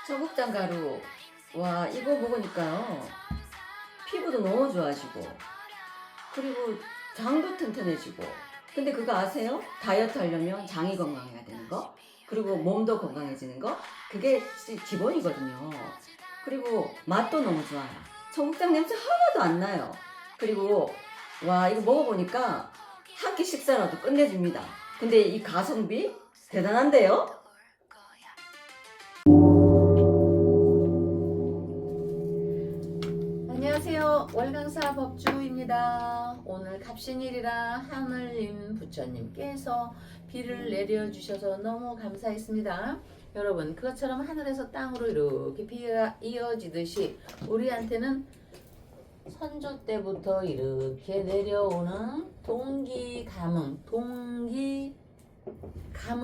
청국장 가루. 와, 이거 먹으니까요. 피부도 너무 좋아지고, 그리고 장도 튼튼해지고. 근데 그거 아세요? 다이어트 하려면 장이 건강해야 되는 거, 그리고 몸도 건강해지는 거. 그게 기본이거든요. 그리고 맛도 너무 좋아요. 청국장 냄새 하나도 안 나요. 그리고 와, 이거 먹어보니까 한 끼 식사라도 끝내줍니다. 근데 이 가성비 대단한데요? 안녕하세요. 월강사 법주입니다. 오늘 갑신일이라 하늘님 부처님께서 비를 내려주셔서 너무 감사했습니다. 여러분, 그것처럼 하늘에서 땅으로 이렇게 비가 이어지듯이 우리한테는 선조 때부터 이렇게 내려오는 동기감흥이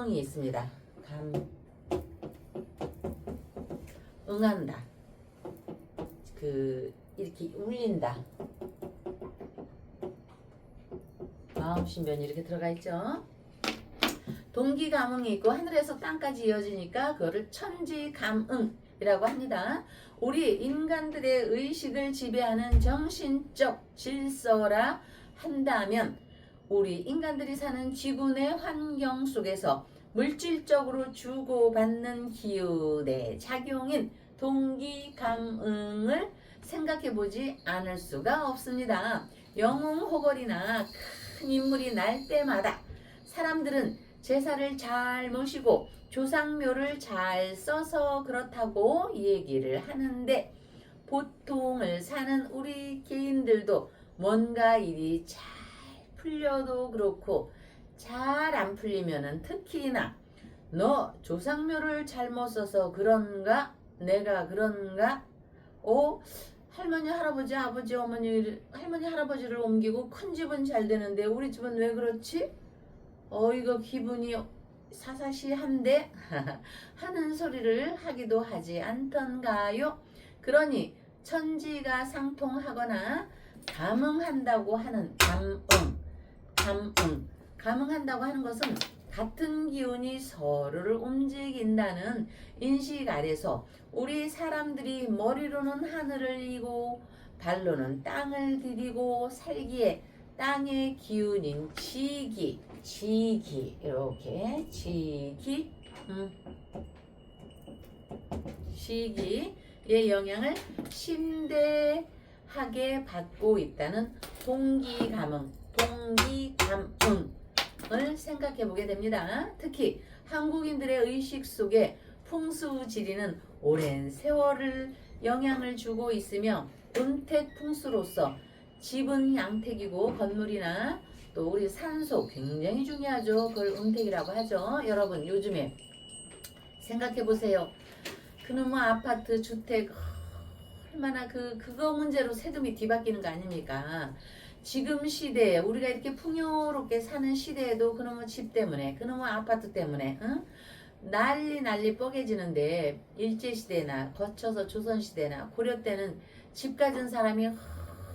있습니다. 응한다. 이렇게 울린다. 마음신변이 이렇게 들어가 있죠. 동기감흥이 있고 하늘에서 땅까지 이어지니까 그거를 천지감응이라고 합니다. 우리 인간들의 의식을 지배하는 정신적 질서라 한다면 우리 인간들이 사는 지구내 환경 속에서 물질적으로 주고받는 기운의 작용인 동기감응을 생각해보지 않을 수가 없습니다. 영웅호걸이나 큰 인물이 날 때마다 사람들은 제사를 잘 모시고 조상묘를 잘 써서 그렇다고 얘기를 하는데, 보통을 사는 우리 개인들도 뭔가 일이 잘 풀려도 그렇고 잘 안 풀리면은 특히나 너 조상묘를 잘못 써서 그런가? 내가 그런가? 할머니, 할아버지, 아버지, 어머니, 할머니, 할아버지를 옮기고 큰 집은 잘 되는데 우리 집은 왜 그렇지? 이거 기분이 사사시한데 하는 소리를 하기도 하지 않던가요? 그러니 천지가 상통하거나 감응한다고 하는 감응한다고 하는 것은 같은 기운이 서로를 움직인다는 인식 아래서 우리 사람들이 머리로는 하늘을 이고 발로는 땅을 디디고 살기에 땅의 기운인 지기 이렇게 지기의 영향을 심대하게 받고 있다는 동기감응을 생각해 보게 됩니다. 특히 한국인들의 의식 속에 풍수지리는 오랜 세월을 영향을 주고 있으며 음택풍수로서 집은 양택이고 건물이나 또 우리 산소 굉장히 중요하죠. 그걸 음택이라고 하죠. 여러분, 요즘에 생각해 보세요. 그놈의 아파트 주택 얼마나 그거 문제로 세금이 뒤바뀌는 거 아닙니까? 지금 시대에 우리가 이렇게 풍요롭게 사는 시대에도 그놈의 집 때문에, 그놈의 아파트 때문에 난리 뻐개지는데, 일제시대나 거쳐서 조선시대나 고려 때는 집 가진 사람이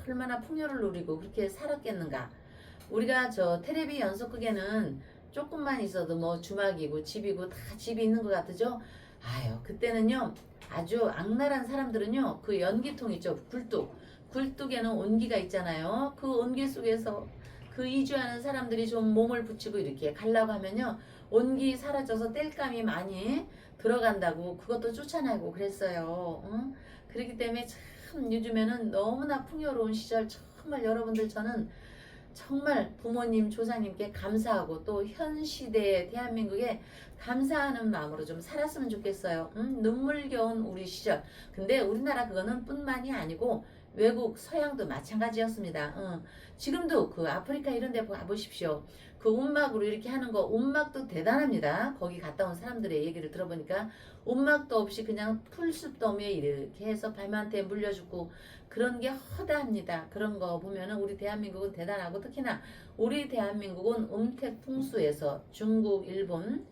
얼마나 풍요를 누리고 그렇게 살았겠는가. 우리가 저 텔레비 연속극에는 조금만 있어도 뭐 주막이고 집이고 다 집이 있는 것 같으죠? 그때는요, 아주 악랄한 사람들은요, 그 연기통 있죠, 굴뚝에는 온기가 있잖아요. 그 온기 속에서 그 이주하는 사람들이 좀 몸을 붙이고 이렇게 가려고 하면요, 온기 사라져서 땔감이 많이 들어간다고 그것도 쫓아내고 그랬어요. 그렇기 때문에 참 요즘에는 너무나 풍요로운 시절, 정말 여러분들, 저는 정말 부모님, 조상님께 감사하고 또 현 시대의 대한민국에 감사하는 마음으로 좀 살았으면 좋겠어요. 눈물겨운 우리 시절. 근데 우리나라 그거는 뿐만이 아니고 외국 서양도 마찬가지였습니다. 지금도 그 아프리카 이런 데 가보십시오. 그 움막으로 이렇게 하는 거, 움막도 대단합니다. 거기 갔다 온 사람들의 얘기를 들어보니까 움막도 없이 그냥 풀숲더미에 이렇게 해서 발만테 물려 죽고 그런 게 허다합니다. 그런 거 보면은 우리 대한민국은 대단하고, 특히나 우리 대한민국은 음택풍수에서 중국, 일본,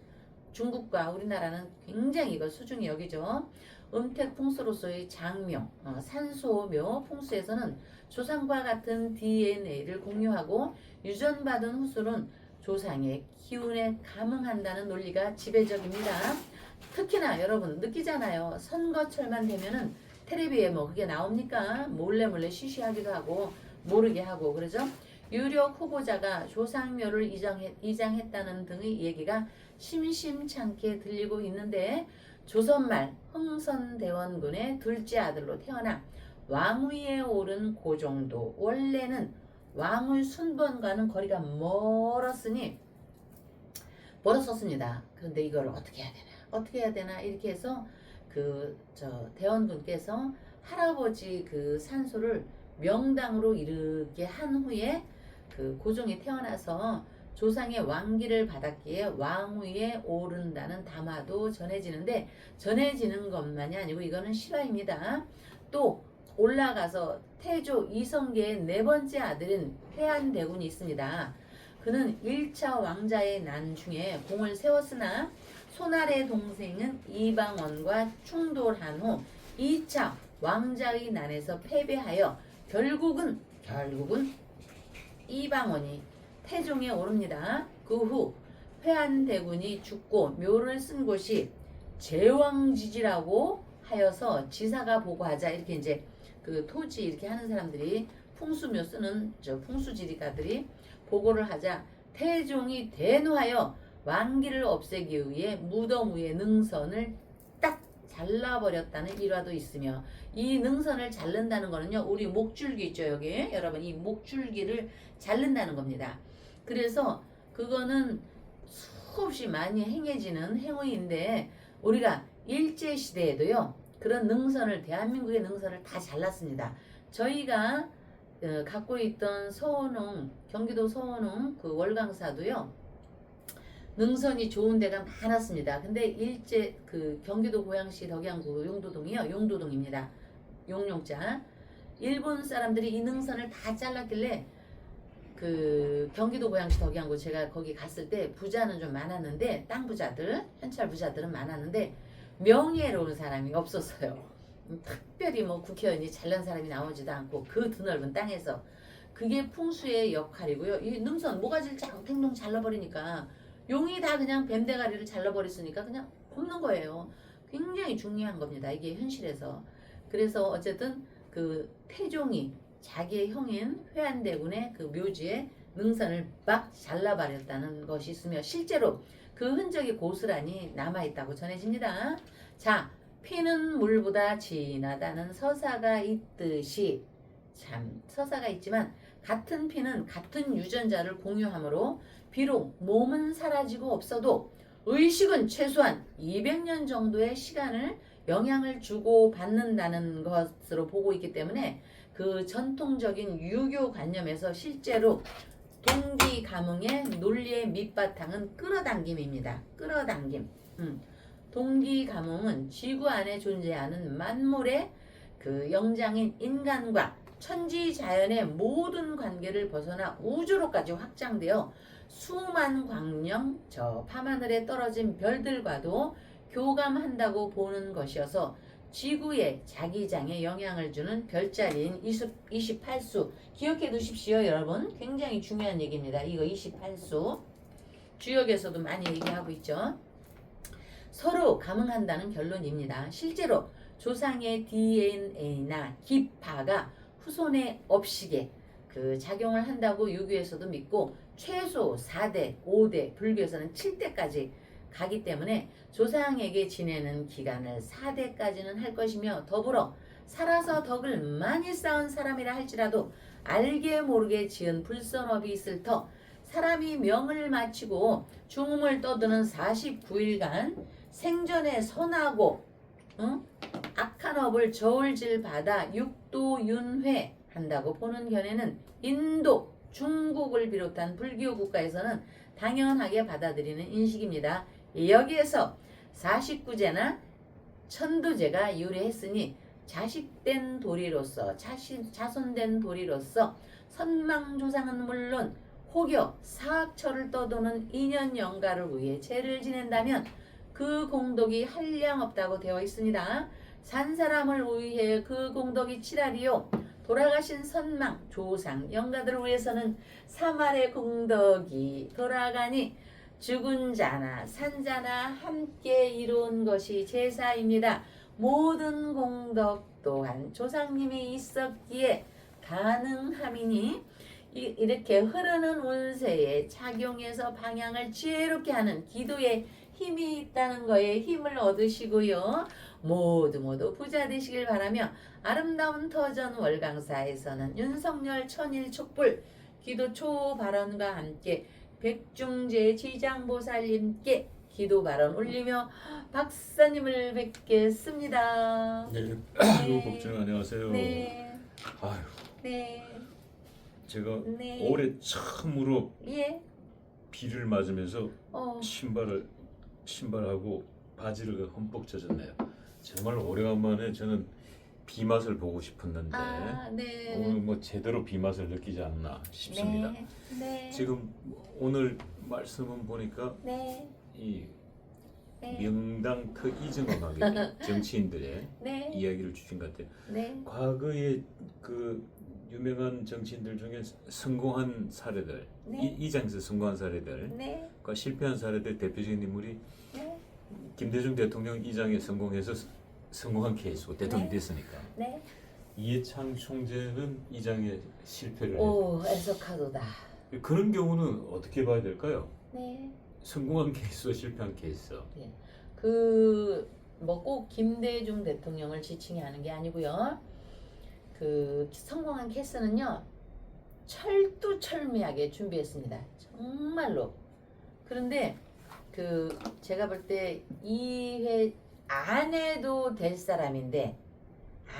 중국과 우리나라는 굉장히 이걸 소중히 여기죠. 음택풍수로서의 장묘, 산소묘 풍수에서는 조상과 같은 DNA를 공유하고 유전받은 후손은 조상의 기운에 감응한다는 논리가 지배적입니다. 특히나 여러분 느끼잖아요. 선거철만 되면은 텔레비에 뭐 그게 나옵니까? 몰래 쉬쉬하기도 하고 모르게 하고 그러죠. 유력 후보자가 조상묘를 이장했다는 등의 얘기가 심심찮게 들리고 있는데 조선말 흥선대원군의 둘째 아들로 태어나 왕위에 오른 고종도 원래는 왕의 순번과는 거리가 멀었었습니다. 그런데 이걸 어떻게 해야 되나? 어떻게 해야 되나? 이렇게 해서 대원군께서 할아버지 그 산소를 명당으로 이르게 한 후에 그 고종이 태어나서 조상의 왕기를 받았기에 왕위에 오른다는 담화도 전해지는데 전해지는 것만이 아니고 이거는 실화입니다. 또 올라가서 태조 이성계의 네 번째 아들인 회한대군이 있습니다. 그는 1차 왕자의 난 중에 공을 세웠으나 손아래 동생은 이방원과 충돌한 후 2차 왕자의 난에서 패배하여 결국은 이방원이 태종에 오릅니다. 그 후 회한대군이 죽고 묘를 쓴 곳이 제왕지지라고 하여서 지사가 보고하자 이렇게 이제 그 토지 이렇게 하는 사람들이 풍수묘 쓰는 풍수지리가들이 보고를 하자 태종이 대노하여 왕기를 없애기 위해 무덤 위에 능선을 딱 잘라버렸다는 일화도 있으며 이 능선을 자른다는 거는요 우리 목줄기 있죠 여기 여러분 이 목줄기를 자른다는 겁니다. 그래서 그거는 수없이 많이 행해지는 행위인데 우리가 일제시대에도요 그런 능선을 대한민국의 능선을 다 잘랐습니다. 저희가 갖고 있던 서원흥 경기도 서원흥 그 월강사도요 능선이 좋은 데가 많았습니다. 근데 일제 그 경기도 고양시 덕양구 용도동이요 용도동입니다. 용용자 일본 사람들이 이 능선을 다 잘랐길래 그 경기도 고양시 덕양구 제가 거기 갔을 때 부자는 좀 많았는데 땅 부자들 현찰 부자들은 많았는데 명예로운 사람이 없었어요. 특별히 뭐 국회의원이 잘난 사람이 나오지도 않고 그 드넓은 땅에서 그게 풍수의 역할이고요. 이 능선 모가지를 탱둥 잘라버리니까 용이 다 그냥 뱀대가리를 잘라버렸으니까 그냥 굽는 거예요. 굉장히 중요한 겁니다. 이게 현실에서. 그래서 어쨌든 그 태종이 자기의 형인 회한대군의 그 묘지에 능선을 막 잘라버렸다는 것이 있으며 실제로 그 흔적이 고스란히 남아있다고 전해집니다. 자, 피는 물보다 진하다는 서사가 있듯이 참 서사가 있지만 같은 피는 같은 유전자를 공유하므로 비록 몸은 사라지고 없어도 의식은 최소한 200년 정도의 시간을 영향을 주고 받는다는 것으로 보고 있기 때문에 그 전통적인 유교관념에서 실제로 동기 가뭉의 논리의 밑바탕은 끌어당김입니다. 끌어당김. 동기 가뭉은 지구 안에 존재하는 만물의 그 영장인 인간과 천지 자연의 모든 관계를 벗어나 우주로까지 확장되어 수만 광년 저 밤하늘에 떨어진 별들과도 교감한다고 보는 것이어서 지구의 자기장에 영향을 주는 별자리인 28수 기억해 두십시오 여러분. 굉장히 중요한 얘기입니다. 이거 28수 주역에서도 많이 얘기하고 있죠. 서로 감응한다는 결론입니다. 실제로 조상의 DNA나 기파가 후손의 업식에 그 작용을 한다고 유교에서도 믿고 최소 4대, 5대, 불교에서는 7대까지 가기 때문에 조상에게 지내는 기간을 4대까지는 할 것이며 더불어 살아서 덕을 많이 쌓은 사람이라 할지라도 알게 모르게 지은 불선업이 있을 터 사람이 명을 마치고 중음을 떠드는 49일간 생전에 선하고 악한 업을 저울질 받아 육도윤회 한다고 보는 견해는 인도, 중국을 비롯한 불교 국가에서는 당연하게 받아들이는 인식입니다. 여기에서 49제나 천도제가 유래했으니 자식된 도리로서 자손된 도리로서 선망조상은 물론 혹여 사악처를 떠도는 인연영가를 위해 제를 지낸다면 그 공덕이 한량없다고 되어 있습니다. 산 사람을 위해 그 공덕이 치라리요 돌아가신 선망, 조상, 영가들을 위해서는 3알의 공덕이 돌아가니 죽은 자나 산 자나 함께 이룬 것이 제사입니다. 모든 공덕 또한 조상님이 있었기에 가능함이니 이렇게 흐르는 운세에 작용해서 방향을 지혜롭게 하는 기도에 힘이 있다는 거에 힘을 얻으시고요. 모두 부자 되시길 바라며 아름다운 터전 월강사에서는 윤석열 천일 촛불 기도 초 발언과 함께 백중제 지장보살님께 기도 발언 올리며 박사님을 뵙겠습니다. 네, 네. 복주님 안녕하세요. 네. 아유, 네. 제가 네. 올해 처음으로 예. 비를 맞으면서 어. 신발하고 바지를 흠뻑 젖었네요. 정말 오래간만에 저는 비 맛을 보고 싶었는데 아, 네. 오늘 뭐 제대로 비 맛을 느끼지 않나 싶습니다. 네. 네. 지금 오늘 말씀은 보니까 네. 이 네. 명당 그 이정학의 정치인들의 네. 이야기를 주신 것 같아요. 네. 과거에 그 유명한 정치인들 중에 성공한 사례들, 네. 이장에서 성공한 사례들, 네. 그 실패한 사례들 대표적인 인물이 네. 김대중 대통령 이장에 성공해서 성공한 케이스고 대통령이 네. 됐으니까. 네. 이해창 총재는 이장에 실패를 오, 에서카도다. 했 그런 경우는 어떻게 봐야 될까요? 네. 성공한 케이스와 실패한 케이스. 뭐 꼭 김대중 대통령을 지칭해 하는 게 아니고요. 그 성공한 케이스는요. 철두철미하게 준비했습니다. 정말로. 그런데 그 제가 볼 때 이회 안 해도 될 사람인데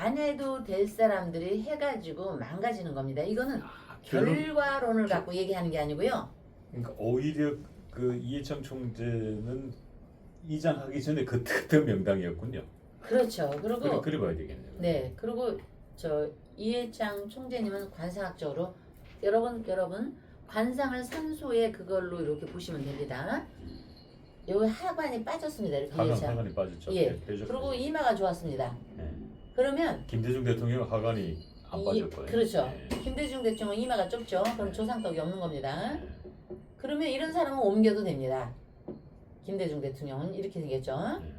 안 해도 될 사람들이 해가지고 망가지는 겁니다. 이거는 결과론을 갖고 얘기하는 게 아니고요. 그러니까 오히려 그 이해창 총재는 이장하기 전에 그때 명당이었군요. 그렇죠. 그리고 그래 봐야 되겠네요. 네, 그리고 저 이해창 총재님은 관상학적으로 여러분 관상을 산소에 그걸로 이렇게 보시면 됩니다. 여기 하관이 빠졌습니다. 이렇게 이해창. 하관이 빠졌죠. 예. 네, 빼졌고. 그리고 이마가 좋았습니다. 네. 그러면 김대중 대통령 하관이 안 빠질 거예요. 그렇죠. 네. 김대중 대통령은 이마가 좁죠. 그럼 조상덕이 없는 겁니다. 네. 그러면 이런 사람은 옮겨도 됩니다. 김대중 대통령은 이렇게 생겼죠. 네.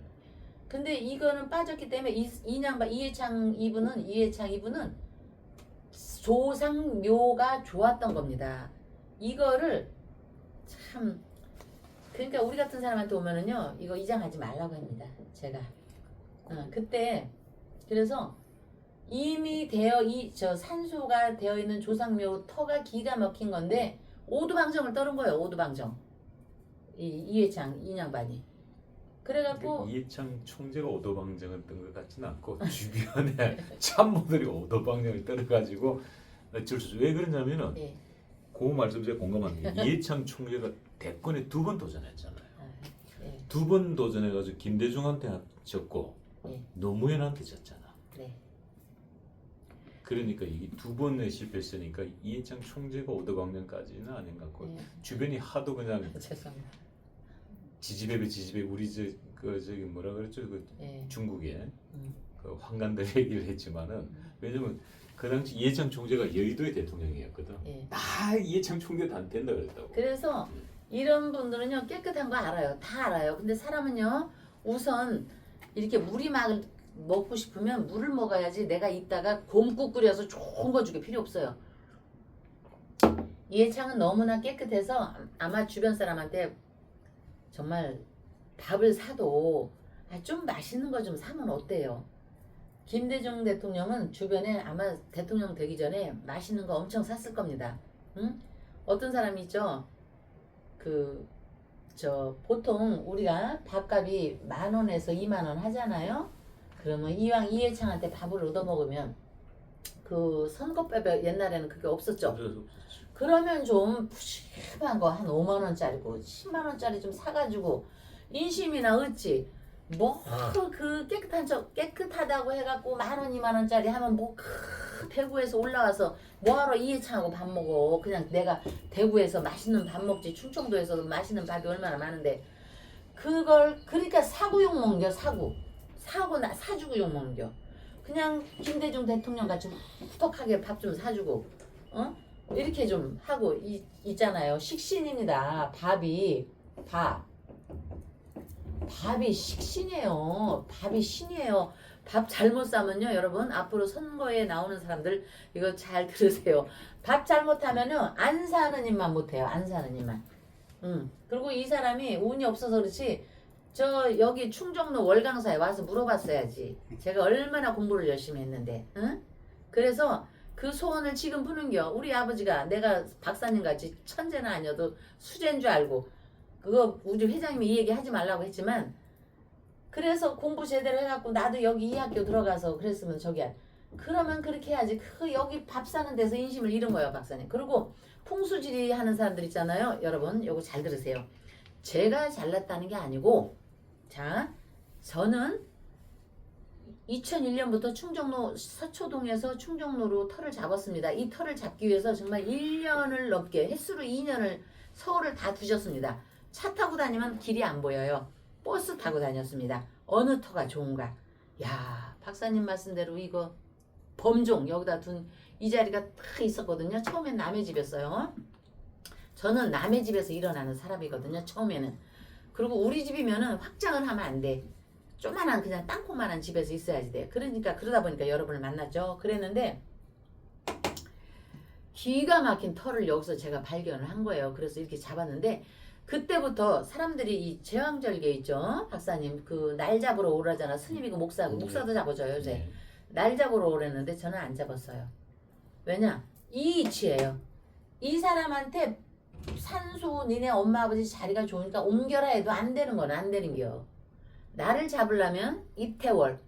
근데 이거는 빠졌기 때문에 이해창 이분은 조상묘가 좋았던 겁니다. 이거를 참 그러니까 우리 같은 사람한테 오면은요 이거 이장하지 말라고 합니다. 제가 그때 그래서 이미 저 산소가 되어 있는 조상묘 터가 기가 막힌 건데 오두방정을 떨은 거예요. 오두방정 이해창 인양반이 그래갖고 이해창 총재가 오도방정을 뜬 것 같지는 않고 주변에 참모들이 오도방정을 떨어가지고 어쩔 수 없이 왜 그러냐면은 예. 그 말씀 제가 공감하는 게 이해창 총재가 대권에 2번 도전했잖아요. 예. 2번 도전해가지고 김대중한테 졌고 예. 노무현한테 졌잖아. 네. 그러니까 이게 2번에 실패했으니까 이해창 총재가 오도방정까지는 아닌 것 같고 예. 주변이 하도 그냥 죄송합니다. 지지배 우리 저기 뭐라 그랬죠 그 예. 중국에 음. 그 황간들 얘기를 했지만은 왜냐면 그 당시 이해창 총재가 여의도의 대통령이었거든. 예. 다 이해창 총재도 안 된다 그랬다고. 그래서 이런 분들은요 깨끗한 거 알아요. 다 알아요. 근데 사람은요 우선 이렇게 물이 막 먹고 싶으면 물을 먹어야지 내가 이따가 곰국 끓여서 좋은 거 주게 필요 없어요. 이해창은 너무나 깨끗해서 아마 주변 사람한테 정말 밥을 사도 좀 맛있는 거 좀 사면 어때요? 김대중 대통령은 주변에 아마 대통령 되기 전에 맛있는 거 엄청 샀을 겁니다. 응? 어떤 사람이 있죠? 보통 우리가 밥값이 10,000원에서 20,000원 하잖아요. 그러면 이왕 이해창한테 밥을 얻어먹으면 그 선거법에 옛날에는 그게 없었죠. 그러면 좀 푸짐한 거 한 5만 원짜리고 10만 원짜리 좀 사가지고 인심이나 얻지. 뭐 그 깨끗하다고 해갖고 10,000원 2만 원짜리 하면 뭐 대구에서 올라와서 뭐하러 이해창하고 밥 먹어. 그냥 내가 대구에서 맛있는 밥 먹지. 충청도에서도 맛있는 밥이 얼마나 많은데 그걸 그러니까 사고 욕 먹겨. 사주고 욕 먹겨. 그냥 김대중 대통령 같이 후덕하게 밥 좀 사주고 이렇게 좀 하고 있잖아요. 식신입니다. 밥이 밥이 식신이에요. 밥이 신이에요. 밥 잘못 싸면요, 여러분 앞으로 선거에 나오는 사람들 이거 잘 들으세요. 밥 잘못하면요 안 사는 입만 못해요. 안 사는 입만. 그리고 이 사람이 운이 없어서 그렇지. 저 여기 충정로 월강사에 와서 물어봤어야지. 제가 얼마나 공부를 열심히 했는데. 응? 그래서 그 소원을 지금 푸는겨. 우리 아버지가 내가 박사님같이 천재는 아니어도 수재인 줄 알고 그거 우리 회장님이 이 얘기 하지 말라고 했지만 그래서 공부 제대로 해갖고 나도 여기 이 학교 들어가서 그랬으면 그러면 그렇게 해야지. 그 여기 밥 사는 데서 인심을 잃은 거예요, 박사님. 그리고 풍수지리 하는 사람들 있잖아요. 여러분 요거 잘 들으세요. 제가 잘났다는 게 아니고 자 저는 2001년부터 충정로 서초동에서 충정로로 터를 잡았습니다. 이 터를 잡기 위해서 정말 1년을 넘게 횟수로 2년을 서울을 다 두셨습니다. 차 타고 다니면 길이 안 보여요. 버스 타고 다녔습니다. 어느 터가 좋은가. 야 박사님 말씀대로 이거 범종 여기다 둔 이 자리가 딱 있었거든요. 처음엔 남의 집이었어요. 저는 남의 집에서 일어나는 사람이거든요. 처음에는. 그리고 우리 집이면은 확장을 하면 안 돼. 조만한 그냥 땅콩만한 집에서 있어야지 돼. 그러니까 그러다 보니까 여러분을 만났죠. 그랬는데 기가 막힌 터를 여기서 제가 발견을 한 거예요. 그래서 이렇게 잡았는데 그때부터 사람들이 이 제왕절개 있죠. 박사님 그 날 잡으러 오라잖아. 스님이고 목사도 잡아줘요 요새. 네. 날 잡으러 오랬는데 저는 안 잡았어요. 왜냐? 이 이치예요. 이 사람한테 산소 니네 엄마 아버지 자리가 좋으니까 옮겨라 해도 안 되는 건 안 되는겨. 나를 잡으려면 이태월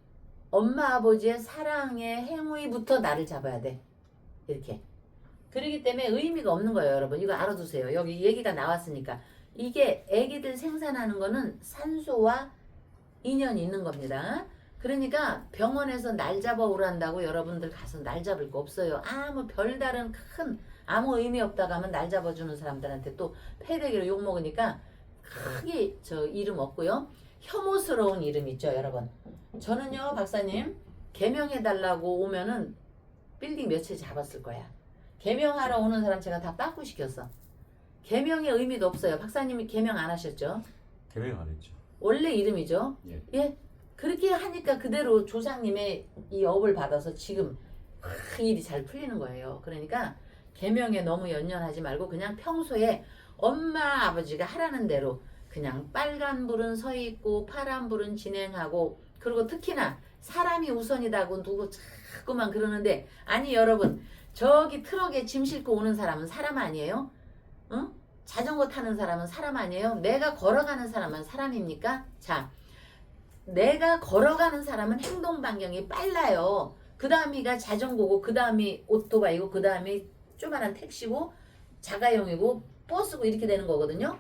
엄마 아버지의 사랑의 행위부터 나를 잡아야 돼. 이렇게. 그렇기 때문에 의미가 없는 거예요, 여러분. 이거 알아두세요. 여기 얘기가 나왔으니까. 이게 애기들 생산하는 거는 산소와 인연이 있는 겁니다. 그러니까 병원에서 날 잡아 오란다고 여러분들 가서 날 잡을 거 없어요. 아무 별다른 큰 아무 의미 없다고 하면 날 잡아주는 사람들한테 또 패대기로 욕먹으니까 크게 저 이름 없고요. 혐오스러운 이름 있죠, 여러분. 저는요, 박사님 개명해달라고 오면은 빌딩 몇 채 잡았을 거야. 개명하러 오는 사람 제가 다 빠꾸 시켰어. 개명의 의미도 없어요. 박사님이 개명 안 하셨죠? 개명 안 했죠. 원래 이름이죠. 예. 예. 그렇게 하니까 그대로 조상님의 이 업을 받아서 지금 일이 잘 풀리는 거예요. 그러니까 계명에 너무 연연하지 말고 그냥 평소에 엄마 아버지가 하라는 대로 그냥 빨간 불은 서 있고 파란 불은 진행하고 그리고 특히나 사람이 우선이다고 누구 자꾸만 그러는데 아니 여러분 저기 트럭에 짐 싣고 오는 사람은 사람 아니에요? 응? 자전거 타는 사람은 사람 아니에요? 내가 걸어가는 사람은 사람입니까? 자 내가 걸어가는 사람은 행동 반경이 빨라요. 그 다음이가 자전거고 그 다음이 오토바이고 그 다음이 조그만한 택시고 자가용이고 버스고 이렇게 되는 거거든요.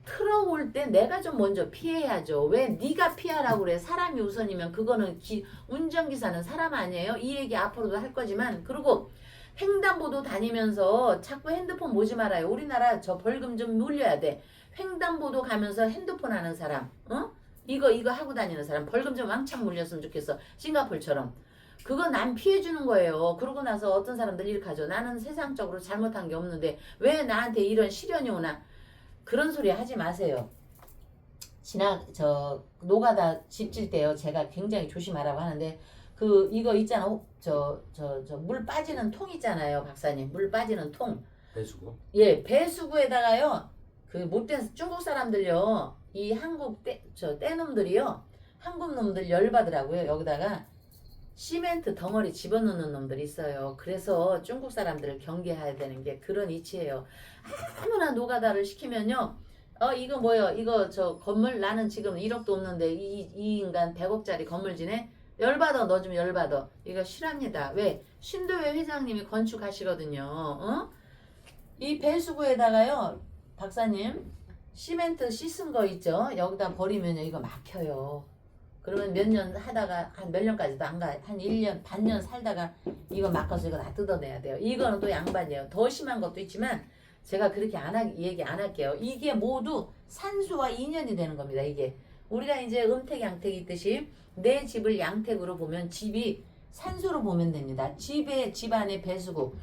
트럭 올 때 내가 좀 먼저 피해야죠. 왜 네가 피하라고 그래. 사람이 우선이면 그거는 운전기사는 사람 아니에요. 이 얘기 앞으로도 할 거지만 그리고 횡단보도 다니면서 자꾸 핸드폰 보지 말아요. 우리나라 저 벌금 좀 물려야 돼. 횡단보도 가면서 핸드폰 하는 사람 이거 하고 다니는 사람 벌금 좀 왕창 물렸으면 좋겠어. 싱가포르처럼. 그거 남 피해주는 거예요. 그러고 나서 어떤 사람들 이렇게 하죠. 나는 세상적으로 잘못한 게 없는데 왜 나한테 이런 시련이 오나. 그런 소리 하지 마세요. 노가다 집 질 때요. 제가 굉장히 조심하라고 하는데 이거 있잖아. 물 빠지는 통 있잖아요. 박사님. 물 빠지는 통. 배수구? 예, 배수구에다가요. 그 못된 중국 사람들요. 이 한국 떼놈들이요. 한국 놈들 열받으라고요. 여기다가 시멘트 덩어리 집어넣는 놈들이 있어요. 그래서 중국 사람들을 경계해야 되는 게 그런 이치예요. 아무나 노가다를 시키면요. 이거 뭐요? 이거 저 건물 나는 지금 1억도 없는데 이 인간 100억짜리 건물 지네? 열받아. 너 좀 열받아. 이거 실합니다. 왜? 신도회 회장님이 건축하시거든요. 이 배수구에다가요. 박사님 시멘트 씻은 거 있죠? 여기다 버리면 이거 막혀요. 그러면 몇 년 하다가 한 몇 년까지도 안 가. 한 1년 반년 살다가 이거 막아서 이거 다 뜯어내야 돼요. 이거는 또 양반이에요. 더 심한 것도 있지만 제가 그렇게 얘기 안 할게요. 이게 모두 산소와 인연이 되는 겁니다. 이게 우리가 이제 음택 양택이 있듯이 내 집을 양택으로 보면 집이 산소로 보면 됩니다. 집 안에 배수구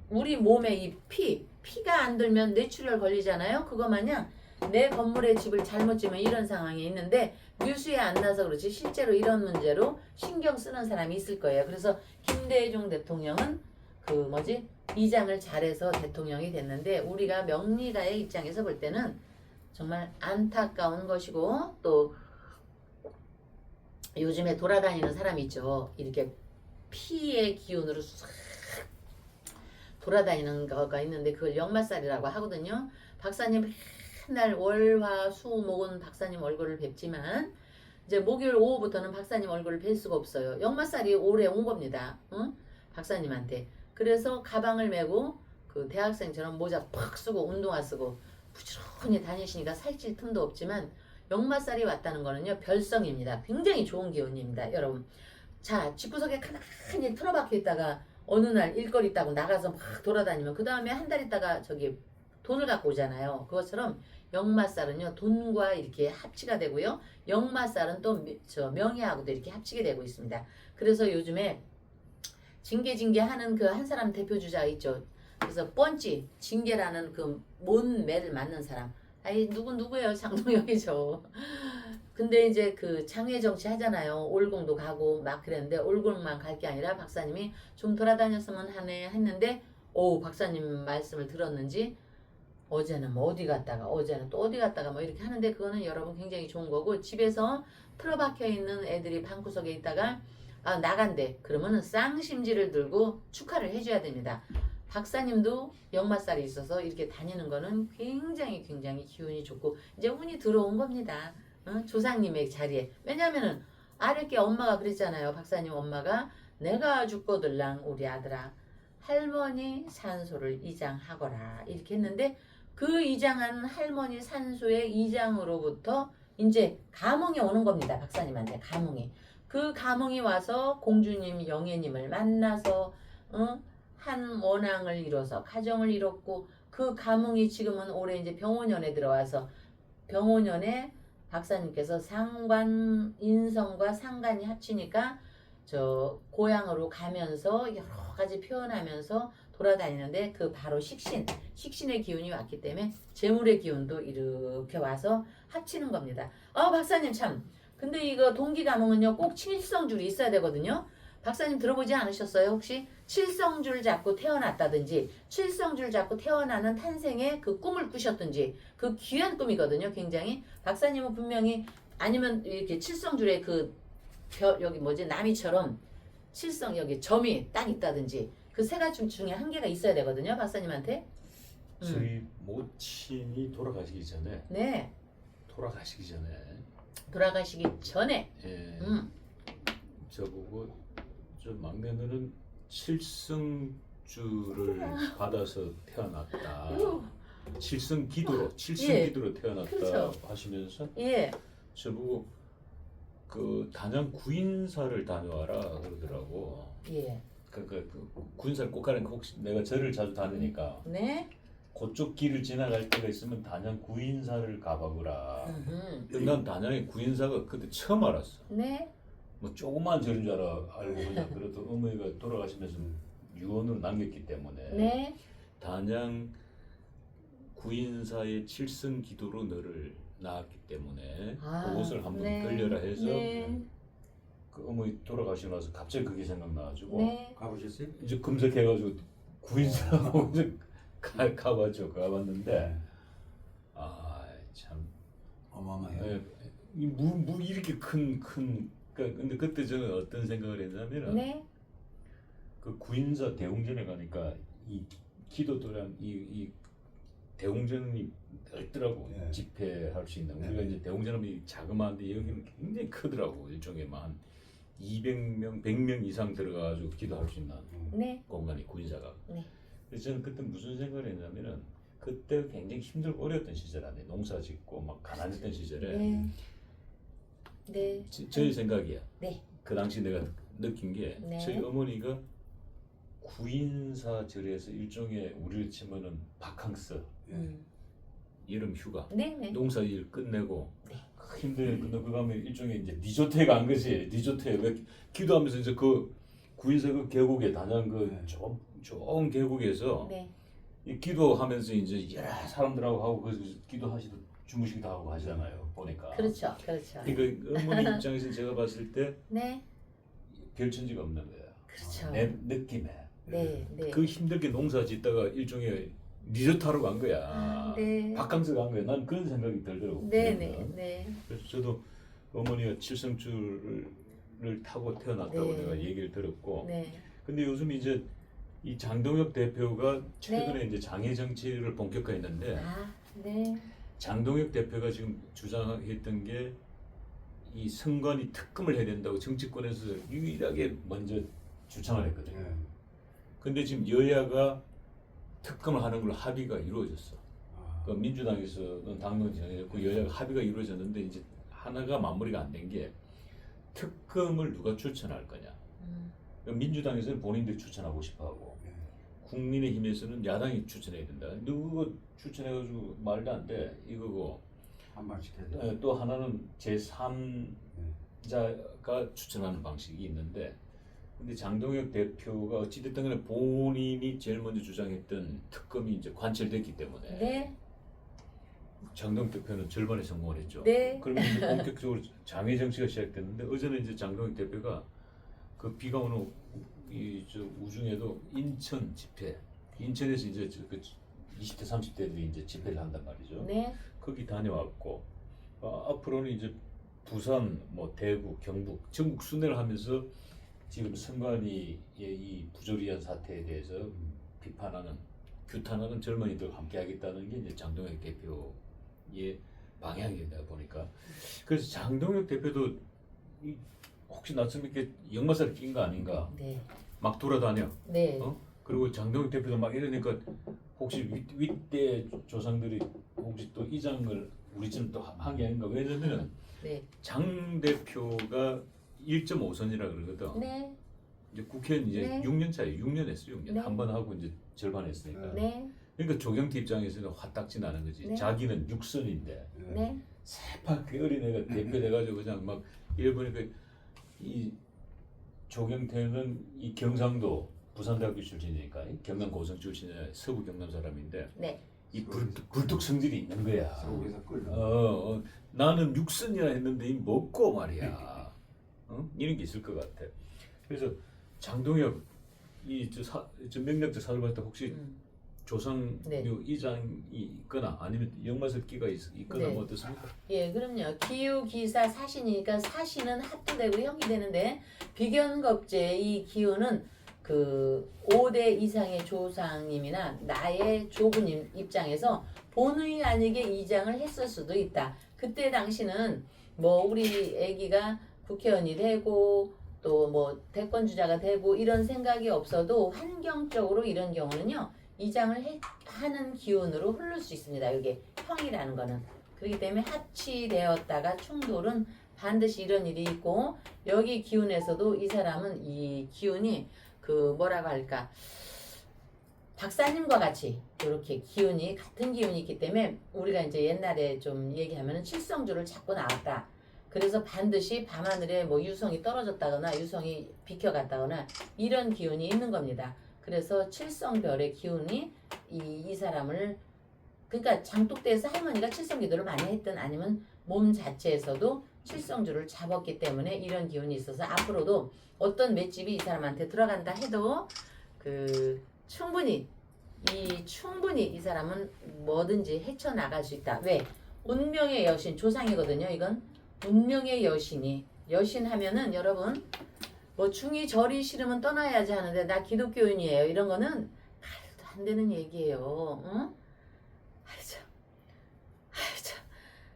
우리 몸에 이 피가 안 들면 뇌출혈 걸리잖아요. 그거 마냥 내 건물에 집을 잘못 지면 이런 상황이 있는데 뉴스에 안 나서 그렇지 실제로 이런 문제로 신경 쓰는 사람이 있을 거예요. 그래서 김대중 대통령은 그 뭐지 이장을 잘해서 대통령이 됐는데 우리가 명리가의 입장에서 볼 때는 정말 안타까운 것이고 또 요즘에 돌아다니는 사람이 있죠. 이렇게 피의 기운으로 싹 돌아다니는 거가 있는데 그걸 역마살이라고 하거든요. 박사님 맨날 월화수목은 박사님 얼굴을 뵙지만 이제 목요일 오후부터는 박사님 얼굴을 뵐 수가 없어요. 역마살이 올해 온 겁니다. 응? 박사님한테. 그래서 가방을 메고 그 대학생처럼 모자 팍 쓰고 운동화 쓰고 부지런히 다니시니까 살찔 틈도 없지만 역마살이 왔다는 거는요 별성입니다. 굉장히 좋은 기운입니다. 여러분 자 집구석에 가만히 틀어박혀 있다가 어느 날 일거리 있다고 나가서 막 돌아다니면 그 다음에 한 달 있다가 저기 돈을 갖고 오잖아요. 그것처럼 역마살은요 돈과 이렇게 합치가 되고요. 역마살은 또 저 명예하고도 이렇게 합치게 되고 있습니다. 그래서 요즘에 징계 하는 그 한 사람 대표 주자가 있죠. 그래서 뻔찌 징계라는 그 뭔 매를 맞는 사람. 아이 누구예요? 장동혁이죠. 근데 이제 그 장외 정치 하잖아요. 올공도 가고 막 그랬는데 올공만 갈 게 아니라 박사님이 좀 돌아다녔으면 하네 했는데 오 박사님 말씀을 들었는지 어제는 뭐 어디 갔다가 어제는 또 어디 갔다가 뭐 이렇게 하는데 그거는 여러분 굉장히 좋은 거고 집에서 틀어박혀 있는 애들이 방구석에 있다가 아 나간대 그러면은 쌍심지를 들고 축하를 해줘야 됩니다. 박사님도 역마살이 있어서 이렇게 다니는 거는 굉장히 기운이 좋고 이제 운이 들어온 겁니다. 조상님의 자리에. 왜냐면은 아랫게 엄마가 그랬잖아요. 박사님 엄마가 내가 죽거들랑 우리 아들아 할머니 산소를 이장하거라 이렇게 했는데 그 이장한 할머니 산소의 이장으로부터 이제 가몽이 오는 겁니다. 박사님한테 가몽이. 그 가몽이 와서 공주님 영애님을 만나서 한 원앙을 이뤄서 가정을 이뤘고 그 가몽이 지금은 올해 이제 병원년에 들어와서 병원년에 박사님께서 상관 인성과 상관이 합치니까 저 고향으로 가면서 여러 가지 표현하면서 돌아다니는데 그 바로 식신의 기운이 왔기 때문에 재물의 기운도 이렇게 와서 합치는 겁니다. 박사님 참 근데 이거 동기가몽은요 꼭 칠성줄이 있어야 되거든요. 박사님 들어보지 않으셨어요? 혹시 칠성줄 잡고 태어났다든지 칠성줄 잡고 태어나는 탄생의 그 꿈을 꾸셨든지 그 귀한 꿈이거든요. 굉장히 박사님은 분명히 아니면 이렇게 칠성줄에 그 여기 뭐지 나미처럼 칠성 여기 점이 딱 있다든지 그 세 가지 중에 한 개가 있어야 되거든요. 박사님한테. 저희 모친이 돌아가시기 전에 네. 돌아가시기 전에 예, 저보고 저 막내는 칠성주를 받아서 태어났다. 칠성기도로 태어났다 그렇죠. 하시면서 예. 저보고 그 단양 구인사를 다녀와라 그러더라고. 예. 그 구인사를 꼭 가는 거 혹시 내가 절을 자주 다니니까 네. 그쪽 길을 지나갈 때가 있으면 단양 구인사를 가봐보라. 난 단양의 구인사가 그때 처음 알았어. 네. 뭐 조그만 절인 줄 알고 그냥 그래도 어머니가 돌아가시면서 유언을 남겼기 때문에 네. 단양 구인사의 칠성기도로 너를 낳았기 때문에 그곳을 한번 네. 들려라 해서 네. 그 어머니 돌아가시고 나서 갑자기 그게 생각나가지고 네. 가보셨어요? 이제 검색해가지고 구인사하고 이제 가봤죠. 가봤는데 참 어마어마해요. 이렇게 큰 근데 그때 저는 어떤 생각을 했냐면은 네. 그 구인사 대웅전에 가니까 이 기도도랑 이 대웅전이 넓더라고. 예. 집회할 수 있는. 네. 우리가 이제 대웅전하면 이 자그마한데 여기는 굉장히 크더라고. 일종의 한 200명, 100명 이상 들어가가지고 기도할 수 있는 네. 공간이 구인사가. 네. 그래서 저는 그때 무슨 생각을 했냐면은 그때 굉장히 힘들고 어려웠던 시절 안에 농사 짓고 막 가난했던 시절에 네. 네. 저의 생각이야. 네. 그 당시 내가 느낀 게 네. 저희 어머니가 구인사 절에서 일종의 우리를 치면은 바캉스 여름 휴가 네. 네. 농사 일 끝내고 네. 힘들게 끝내고 그 가면 일종의 이제 리조트에 간 거지. 리조트에 왜 기도하면서 이제 그 구인사 그 계곡에 단양 그 좋은 계곡에서 네. 이 기도하면서 이제 여러 사람들하고 하고 거기서 기도하시던 주무시기도 하고 하잖아요. 보니까. 그렇죠, 그렇죠. 그러니까 어머니 입장에서 제가 봤을 때 네, 별천지가 없는 거예요. 그렇죠. 내 느낌에. 네, 네. 그 힘들게 농사 짓다가 일종의 리조트하러 간 거야. 아, 네. 바캉스 간 거야. 난 그런 생각이 들더라고. 네, 네, 네. 그래서 저도 어머니가 칠성줄을 타고 태어났다고 네. 내가 얘기를 들었고. 네. 근데 요즘 이제 이 장동혁 대표가 최근에 네. 이제 장애 정치를 본격화했는데 아, 네. 장동혁 대표가 지금 주장했던 게 이 선관위 특검을 해야 된다고 정치권에서 유일하게 먼저 주창을 했거든요. 네. 근데 지금 여야가 특검을 하는 걸로 합의가 이루어졌어. 아, 그 민주당에서는 당론 정해졌고 여야가 합의가 이루어졌는데 이제 하나가 마무리가 안 된 게 특검을 누가 추천할 거냐. 민주당에서는 본인들이 추천하고 싶어하고 네. 국민의힘에서는 야당이 추천해야 된다. 누구 추천해가지고 말도 안 돼. 이거고 한 말씩 해야 돼. 또 하나는 제3자가 추천하는 방식이 있는데 근데 장동혁 대표가 어찌됐든 간에 본인이 제일 먼저 주장했던 특검이 이제 관철됐기 때문에 네. 장동혁 대표는 절반에 성공을 했죠. 네. 그러면 이제 본격적으로 장애 정치가 시작됐는데 어제는 이제 장동혁 대표가 그 비가 오는 이저 우중에도 인천 집회, 인천에서 이제 그 20대 30대들이 이제 집회를 한단 말이죠. 네. 거기 다녀왔고 앞으로는 이제 부산, 뭐 대구, 경북, 전국 순회를 하면서 지금 선관위의 이 부조리한 사태에 대해서 비판하는, 규탄하는 젊은이들과 함께하겠다는 게 이제 장동혁 대표의 방향이다 보니까 그래서 장동혁 대표도 혹시 나처럼 이렇게 역마살을 낀 거 아닌가 네. 막 돌아다녀. 네. 그리고 장동혁 대표도 막 이러니까 혹시 윗대 조상들이 혹시 또 이장을 우리처럼 또 한 게 아닌가. 왜냐면 네. 장 대표가 1.5선이라 그러거든. 네. 이제 국회는 이제 네. 6년 차에 6년 했어요. 6년 네. 한 번 하고 이제 절반 했으니까. 네. 그러니까 조경태 입장에서는 화딱지 나는 거지. 네. 자기는 6선인데 네. 네. 새빨개 어린애가 대표 돼가지고 그냥 막 이래 보니까 이 조경태는 이 경상도 부산대학교 출신이니까 경남 고성 출신의 서부 경남 사람인데 네. 이 불뚝 성질이 있는 거야. 속에서 끓는. 나는 6선이라 했는데 이 먹고 말이야. 이런 게 있을 것 같아. 그래서 장동혁 이저 명략적 사를 봤을 때 혹시 조상 네. 이장이 있거나 아니면 역마살 끼가 있거나 네. 뭐 어떻습니까? 예, 그럼요. 기유, 기사, 사신이니까 사신은 합도 되고 형이 되는데 비견겁제 이 기유는 그 5대 이상의 조상님이나 나의 조부님 입장에서 본의 아니게 이장을 했을 수도 있다. 그때 당시는 뭐 우리 아기가 국회의원이 되고 또 뭐 대권주자가 되고 이런 생각이 없어도 환경적으로 이런 경우는요. 이장을 하는 기운으로 흐를 수 있습니다. 이게 형이라는 거는. 그렇기 때문에 합치되었다가 충돌은 반드시 이런 일이 있고 여기 기운에서도 이 사람은 이 기운이 그 뭐라고 할까 박사님과 같이 이렇게 기운이 같은 기운이 있기 때문에 우리가 이제 옛날에 좀 얘기하면은 칠성주를 찾고 나왔다. 그래서 반드시 밤하늘에 뭐 유성이 떨어졌다거나 유성이 비켜갔다거나 이런 기운이 있는 겁니다. 그래서 칠성별의 기운이 이 사람을 그러니까 장독대에서 할머니가 칠성기도를 많이 했든 아니면 몸 자체에서도 칠성주를 잡았기 때문에 이런 기운이 있어서 앞으로도 어떤 맷집이 이 사람한테 들어간다 해도 그 충분히 이 사람은 뭐든지 헤쳐나갈 수 있다. 왜? 운명의 여신 조상이거든요. 이건 운명의 여신이 여신하면은 여러분 뭐 중이 절이 싫으면 떠나야지 하는데 나 기독교인이에요. 이런 거는 말도 안 되는 얘기예요. 응? 아이 참.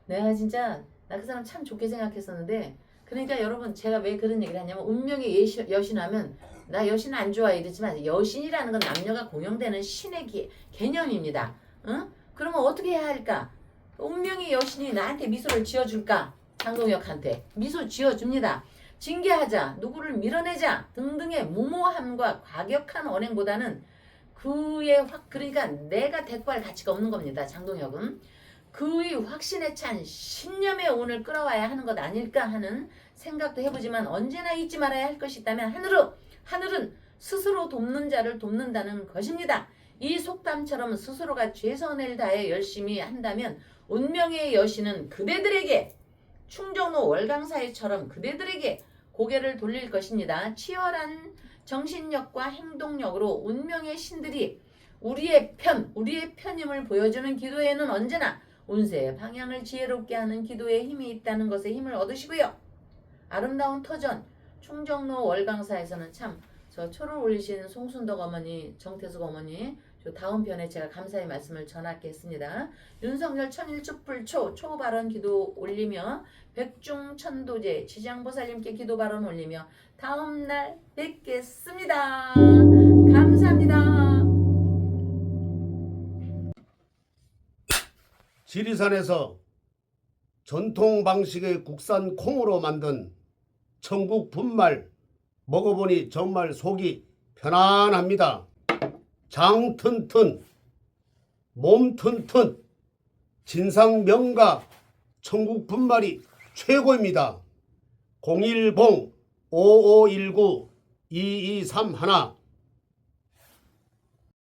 내가 진짜 나 그 사람 참 좋게 생각했었는데 그러니까 여러분 제가 왜 그런 얘기를 하냐면 운명의 여신하면 나 여신 안 좋아해 이랬지만 여신이라는 건 남녀가 공용되는 신의 개념입니다. 응? 그러면 어떻게 해야 할까? 운명의 여신이 나한테 미소를 지어줄까? 장동혁한테 미소 지어줍니다. 징계하자, 누구를 밀어내자 등등의 무모함과 과격한 언행보다는 그러니까 내가 대꾸할 가치가 없는 겁니다. 장동혁은 그의 확신에 찬 신념의 운을 끌어와야 하는 것 아닐까 하는 생각도 해보지만 언제나 잊지 말아야 할 것이 있다면 하늘은 스스로 돕는 자를 돕는다는 것입니다. 이 속담처럼 스스로가 최선을 다해 열심히 한다면 운명의 여신은 그대들에게 충정로 월강사회처럼 그대들에게 고개를 돌릴 것입니다. 치열한 정신력과 행동력으로 운명의 신들이 우리의 편임을 보여주는 기도에는 언제나 운세의 방향을 지혜롭게 하는 기도에 힘이 있다는 것에 힘을 얻으시고요. 아름다운 터전 충정로 월강사에서는 참 저 초를 올리신 송순덕 어머니, 정태숙 어머니 저 다음 편에 제가 감사의 말씀을 전하겠습니다. 윤석열 천일촛불초 초발언 기도 올리며 백중천도제 지장보살님께 기도 발언 올리며 다음날 뵙겠습니다. 감사합니다. 지리산에서 전통 방식의 국산 콩으로 만든 천국 분말 먹어보니 정말 속이 편안합니다. 장 튼튼, 몸 튼튼, 진상 명가 천국 분말이 최고입니다. 010-5519-2231